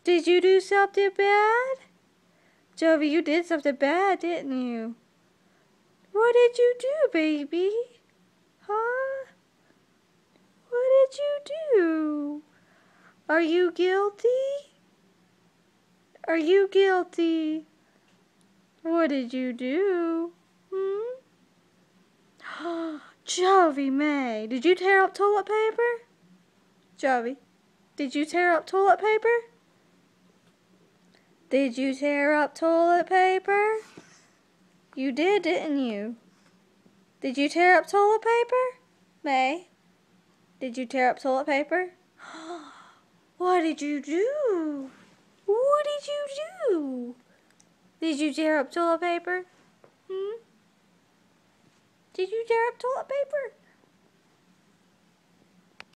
Did you do something bad? Jovi, you did something bad, didn't you? What did you do, baby? Huh? What did you do? Are you guilty? Are you guilty? What did you do? Jovi May, did you tear up toilet paper? Jovi, did you tear up toilet paper? Did you tear up toilet paper? You did, didn't you? Did you tear up toilet paper? May, did you tear up toilet paper? What did you do? What did you do? Did you tear up toilet paper? Did you tear up toilet paper?